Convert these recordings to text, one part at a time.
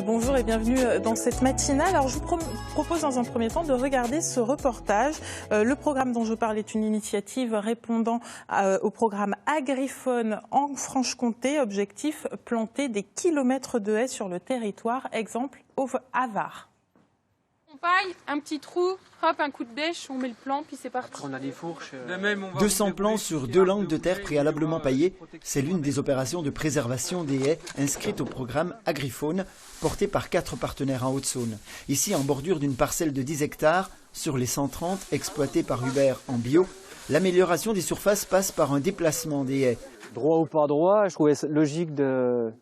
Bonjour et bienvenue dans cette matinale. Alors je vous propose dans un premier temps de regarder ce reportage. Le programme dont je parle est une initiative répondant au programme Agriphone en Franche-Comté. Objectif, planter des kilomètres de haies sur le territoire. Exemple, à Var. On paille, un petit trou, hop, un coup de bêche, on met le plan, puis c'est parti. On a des fourches. 200 plants sur 2 langues de terre préalablement paillées, c'est l'une des opérations de préservation des haies inscrites au programme Agriphone, porté par 4 partenaires en Haute-Saône. Ici, en bordure d'une parcelle de 10 hectares, sur les 130 exploitées par Hubert en bio, l'amélioration des surfaces passe par un déplacement des haies. Droit ou pas droit, je trouvais logique de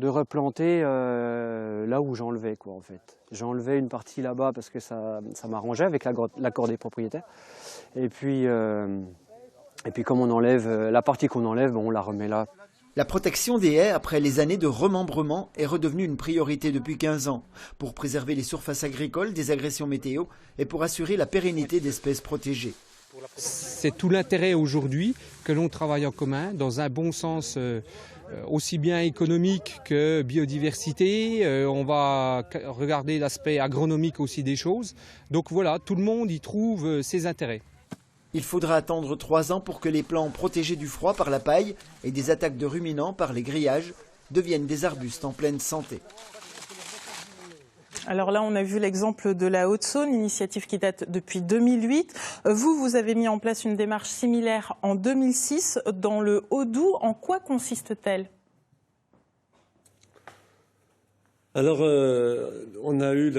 replanter là où j'enlevais, quoi, en fait. J'enlevais une partie là-bas parce que ça m'arrangeait avec l'accord des propriétaires. Et puis comme on enlève la partie qu'on enlève, on la remet là. La protection des haies après les années de remembrement est redevenue une priorité depuis 15 ans pour préserver les surfaces agricoles des agressions météo et pour assurer la pérennité d'espèces protégées. C'est tout l'intérêt aujourd'hui que l'on travaille en commun dans un bon sens aussi bien économique que biodiversité. On va regarder l'aspect agronomique aussi des choses. Donc voilà, tout le monde y trouve ses intérêts. Il faudra attendre 3 ans pour que les plants protégés du froid par la paille et des attaques de ruminants par les grillages deviennent des arbustes en pleine santé. Alors là, on a vu l'exemple de la Haute-Saône, initiative qui date depuis 2008. Vous avez mis en place une démarche similaire en 2006 dans le Haut-Doubs. En quoi consiste-t-elle ? Alors, on a eu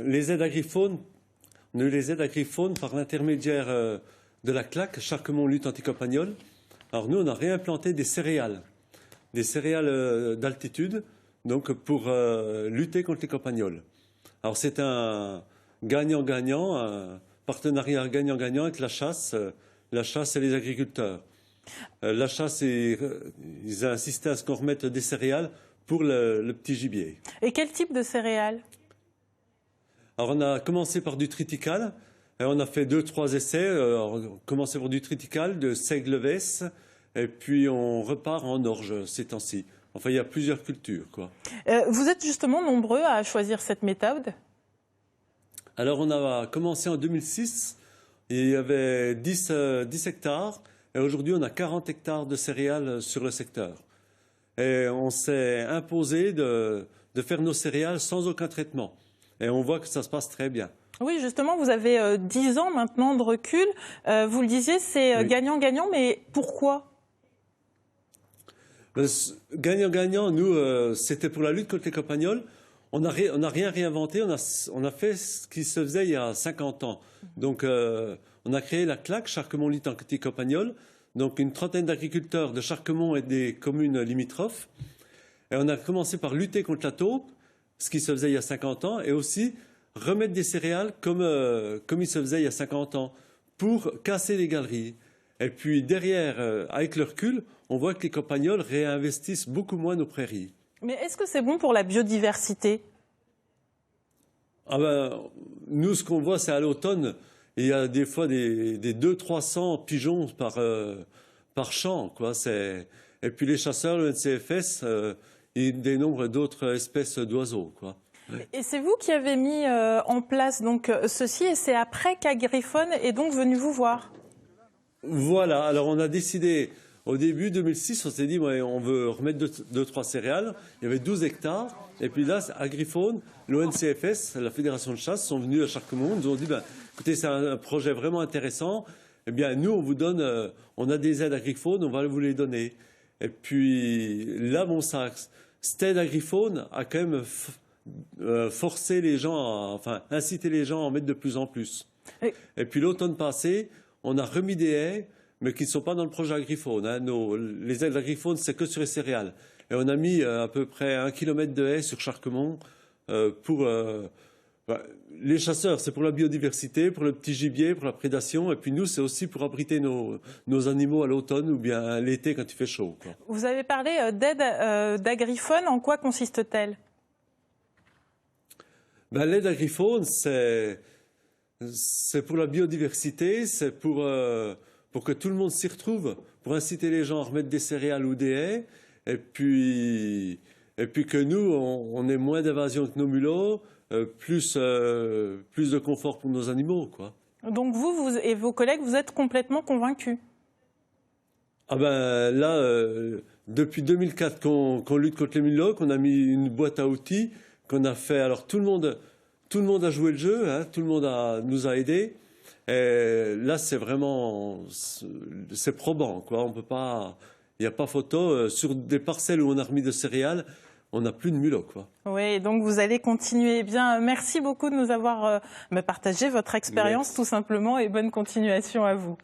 les aides Agriphone. On a eu les aides Agriphone par l'intermédiaire de la CLAC, Charquemont Lutte Anticampagnole. Alors nous, on a réimplanté des céréales d'altitude, donc pour lutter contre les campagnols. Alors c'est un gagnant-gagnant, un partenariat gagnant-gagnant avec la chasse et les agriculteurs. La chasse, ils ont insisté à ce qu'on remette des céréales pour le petit gibier. Et quel type de céréales ? Alors on a commencé par du triticale, et on a fait 2-3 essais. On a commencé par du triticale, de seigle-vesse, et puis on repart en orge ces temps-ci. Enfin, il y a plusieurs cultures, quoi. Vous êtes justement nombreux à choisir cette méthode ? Alors, on a commencé en 2006. Il y avait 10 hectares. Et aujourd'hui, on a 40 hectares de céréales sur le secteur. Et on s'est imposé de faire nos céréales sans aucun traitement. Et on voit que ça se passe très bien. Oui, justement, vous avez 10 ans maintenant de recul. Vous le disiez, c'est gagnant-gagnant, mais pourquoi ? Gagnant-gagnant, nous, c'était pour la lutte contre les campagnols. On n'a rien réinventé, on a fait ce qui se faisait il y a 50 ans. Donc, on a créé la CLAC, Charquemont Lutte Anticampagnole, donc une trentaine d'agriculteurs de Charquemont et des communes limitrophes. Et on a commencé par lutter contre la taupe, ce qui se faisait il y a 50 ans, et aussi remettre des céréales comme il se faisait il y a 50 ans, pour casser les galeries. Et puis derrière, avec le recul, on voit que les campagnols réinvestissent beaucoup moins nos prairies. Mais est-ce que c'est bon pour la biodiversité ? Nous, ce qu'on voit, c'est à l'automne, il y a des fois des 200-300 pigeons par champ, quoi. Et puis les chasseurs, le NCFS, ils dénombrent d'autres espèces d'oiseaux, quoi. Ouais. Et c'est vous qui avez mis en place donc, ceci, et c'est après qu'Agriphone est donc venu vous voir ? Voilà, alors on a décidé, au début 2006, on s'est dit, on veut remettre 2-3 céréales. Il y avait 12 hectares. Et puis là, Agriphone, l'ONCFS, la Fédération de chasse, sont venus à Charquemont. Ils nous ont dit, écoutez, c'est un projet vraiment intéressant. Eh bien, nous, on vous donne, on a des aides Agriphone, on va vous les donner. Et puis là, cette aide Agriphone a quand même forcé les gens, incité les gens à en mettre de plus en plus. Et puis l'automne passé, on a remis des haies, mais qui ne sont pas dans le projet Agriphone. Les aides Agriphone, c'est que sur les céréales. Et on a mis à peu près 1 kilomètre de haies sur Charquemont pour les chasseurs, c'est pour la biodiversité, pour le petit gibier, pour la prédation. Et puis nous, c'est aussi pour abriter nos animaux à l'automne ou bien l'été quand il fait chaud, quoi. Vous avez parlé d'aide d'Agriphone. En quoi consiste-t-elle ? L'aide Agriphone, c'est pour la biodiversité, c'est pour que tout le monde s'y retrouve, pour inciter les gens à remettre des céréales ou des haies. Et puis et puis que nous, on ait moins d'invasion que nos mulots, plus de confort pour nos animaux, quoi. Donc vous et vos collègues, vous êtes complètement convaincus? Ah ben là, depuis 2004 qu'on lutte contre les mulots, qu'on a mis une boîte à outils, qu'on a fait. Alors tout le monde a joué le jeu, hein, tout le monde nous a aidés. Et là, c'est vraiment, c'est probant, quoi. On peut pas, il n'y a pas photo. Sur des parcelles où on a remis de céréales, on n'a plus de mulots, quoi. Oui, donc vous allez continuer. Eh bien, merci beaucoup de nous avoir partagé votre expérience, tout simplement, et bonne continuation à vous.